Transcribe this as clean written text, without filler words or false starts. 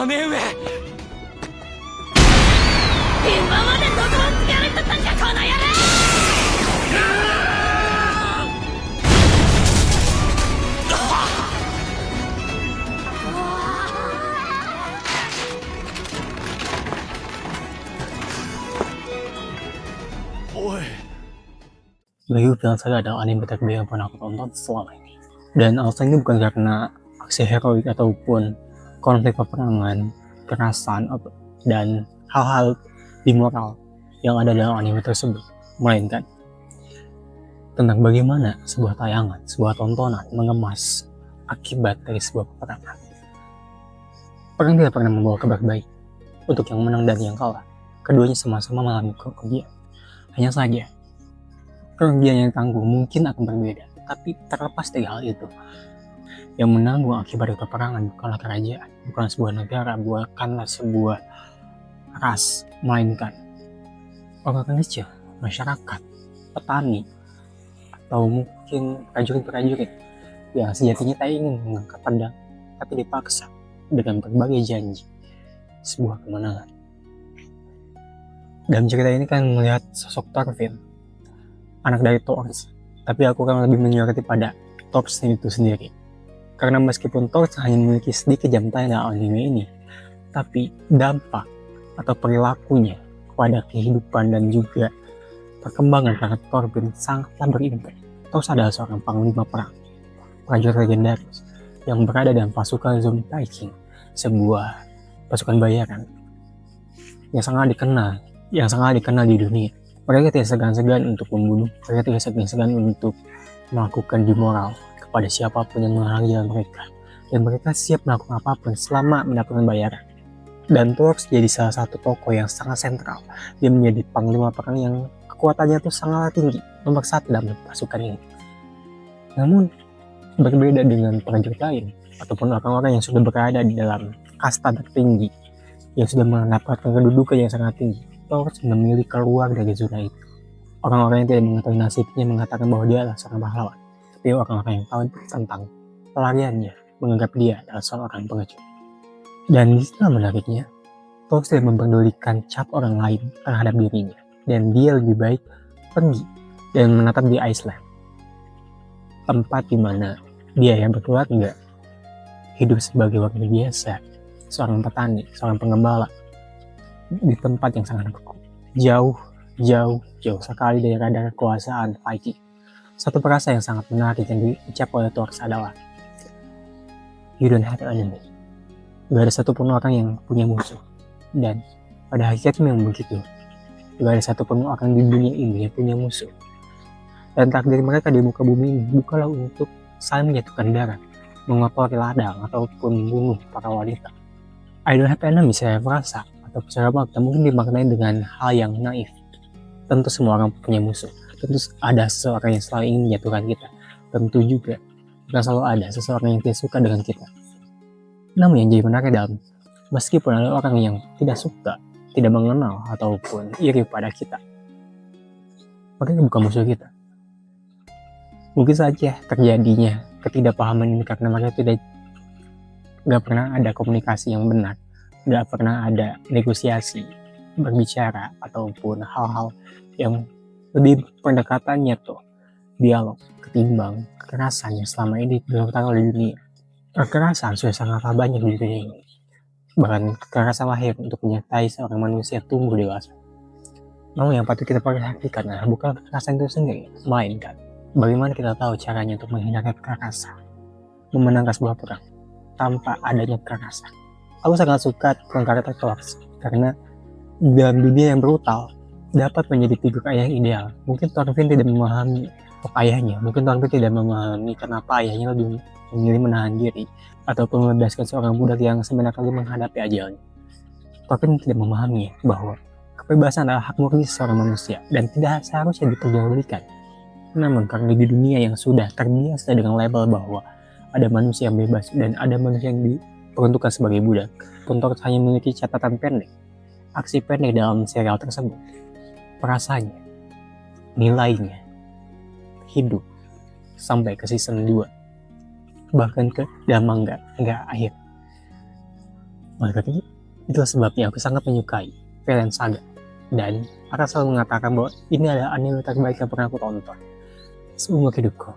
姉上。今までどこをつける人たちはこの野郎。おい。 Bayu bilang saja adalah anime terbaik yang pernah aku tonton selama ini. Dan alasan ini bukan karena aksi heroik ataupun konflik peperangan, kekerasan, dan hal-hal immoral yang ada dalam anime tersebut, melainkan tentang bagaimana sebuah tayangan, sebuah tontonan mengemas akibat dari sebuah peperangan. Perang tidak pernah membawa kabar baik untuk yang menang dan yang kalah. Keduanya sama-sama mengalami kerugian. Hanya saja kerugian yang tangguh mungkin akan berbeda, tapi terlepas dari hal itu, yang menanggung akibat dari peperangan bukanlah kerajaan, bukan sebuah negara, bukanlah sebuah ras, melainkan orang kecil, masyarakat, petani, atau mungkin prajurit-prajurit yang sejatinya tak ingin mengangkat pedang, tapi dipaksa dengan berbagai janji sebuah kemenangan. Dalam cerita ini kan melihat sosok Thorfinn, anak dari Thors, tapi aku akan lebih menyoroti pada Thors itu sendiri. Karena meskipun Thors hanya memiliki sedikit jam tayang dalam anime ini, tapi dampak atau perilakunya kepada kehidupan dan juga perkembangan karakter Thorfinn sangatlah berimpact. Thors adalah seorang panglima perang, prajurit legendaris yang berada dalam pasukan Zone-Taking, sebuah pasukan bayaran yang sangat dikenal di dunia. Mereka tidak segan-segan untuk membunuh, mereka tidak segan-segan untuk melakukan immoral kepada siapapun yang menghalangi jalan mereka. Dan mereka siap melakukan apapun selama mendapatkan bayaran. Dan Thors jadi salah satu tokoh yang sangat sentral. Dia menjadi panglima perang yang kekuatannya itu sangat tinggi, nomor 1 dalam pasukan ini. Namun, berbeda dengan prajurit lain, ataupun orang-orang yang sudah berada di dalam kasta tertinggi, yang sudah mendapatkan kedudukan yang sangat tinggi, Thors memilih keluar dari zona itu. Orang-orang yang tidak mengetahui nasibnya mengatakan bahwa dia adalah seorang pahlawan. Tapi orang-orang yang tahu tentang pelariannya menganggap dia adalah seorang pengecut. Dan disitulah menariknya, Thors tidak memperdulikan cap orang lain terhadap dirinya. Dan dia lebih baik pergi dan menetap di Iceland. Tempat di mana dia yang berkeluarga hidup sebagai warga biasa, seorang petani, seorang pengembala, di tempat yang sangat beku, jauh sekali dari radar kekuasaan Viking. Satu perasa yang sangat menarik yang diucap oleh Thors adalah, "You don't have an enemy." Gak ada satupun orang yang punya musuh, dan pada hakikatnya memang begitu. Gak ada satupun orang di dunia ini yang punya musuh. Dan takdir mereka di muka bumi ini bukanlah untuk saling menjatuhkan darah, mengotori ladang ataupun membunuh para wanita. I don't have an enemy, saya merasa atau secara makna mungkin dimaknai dengan hal yang naif. Tentu semua orang punya musuh. Tentu ada seseorang yang selalu ingin menjatuhkan kita. Tentu juga bukan selalu ada seseorang yang tidak suka dengan kita. Namun yang jadi menarik dalam, meskipun ada orang yang tidak suka, tidak mengenal ataupun iri pada kita, mereka bukan musuh kita. Mungkin saja terjadinya ketidakpahaman ini karena mereka nggak pernah ada komunikasi yang benar. Gak pernah ada negosiasi, berbicara, ataupun hal-hal yang lebih pendekatannya tuh dialog ketimbang kekerasan yang selama ini dilakukan oleh dunia. Kekerasan sudah sangatlah banyak di dunia ini. Bahkan kekerasan lahir untuk menyertai seorang manusia tumbuh dewasa. Namun yang patut kita perhatikan adalah bukan kekerasan itu sendiri, melainkan bagaimana kita tahu caranya untuk menghindari kekerasan, memenangkan sebuah perang tanpa adanya kekerasan. Aku sangat suka karakter Thors karena dalam dunia yang brutal dapat menjadi figur ayah yang ideal. Mungkin Thorfinn tidak memahami ayahnya, mungkin Thorfinn tidak memahami kenapa ayahnya lebih memilih menahan diri ataupun membebaskan seorang budak yang sebenarnya kali menghadapi ajalnya. Thorfinn tidak memahami bahwa kebebasan adalah hak murni seorang manusia dan tidak seharusnya diperjualbelikan. Namun karena di dunia yang sudah terbiasa dengan label bahwa ada manusia yang bebas dan ada manusia yang diperuntukkan sebagai budak, Thors hanya memiliki catatan pendek, aksi pendek dalam serial tersebut, perasaannya, nilainya, hidup, sampai ke season 2, bahkan ke dalam manga akhir. Oleh karena itulah sebabnya aku sangat menyukai Vinland Saga. Dan akan selalu mengatakan bahwa ini adalah anime terbaik yang pernah aku tonton seumur hidupku.